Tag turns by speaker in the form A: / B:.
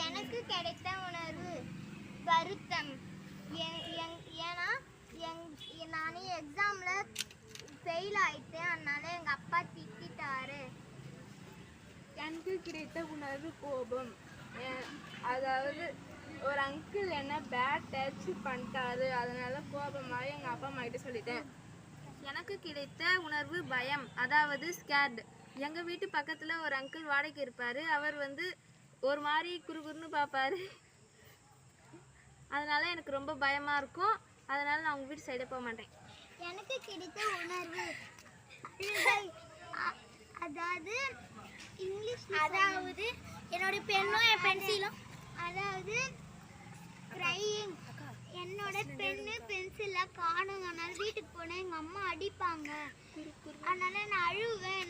A: எனக்கு கிடைத்த உணர்வு வருத்தம். ஏன்னா நான் எக்ஸாமில் ஃபெயில் ஆயிட்டேன், அதனால எங்கள் அப்பா திட்டாரு.
B: எனக்கு கிடைத்த உணர்வு கோபம். அதாவது ஒரு அங்கிள் என்ன பேட் டச் பண்ணிட்டாரு, அதனால கோபமாக எங்கள் அப்பா அம்மா கிட்ட சொல்லிட்டேன்.
C: எனக்கு கிடைத்த உணர்வு பயம், அதாவது ஸ்கேர்டு. எங்கள் வீட்டு பக்கத்தில் ஒரு அங்கிள் வாடகைக்கு இருப்பார். அவர் ஒரு மாதிரி குறுகுறுன்னு பார்ப்பாரு. அதனால எனக்கு ரொம்ப பயமாக இருக்கும். அதனால நான் உங்கள் வீட்டு சைடே போக மாட்டேன்.
A: எனக்கு கிடைத்த உணர்வு அதாவது இங்கிலீஷ், அதாவது என்னோட பென்னும் என் பென்சிலும், அதாவது க்ரையிங். என்னோட பென்னு பென்சிலை காணுங்க, அதனால வீட்டுக்கு போனேன், எங்கள் அம்மா அடிப்பாங்க, அதனால நான் அழுவேன்.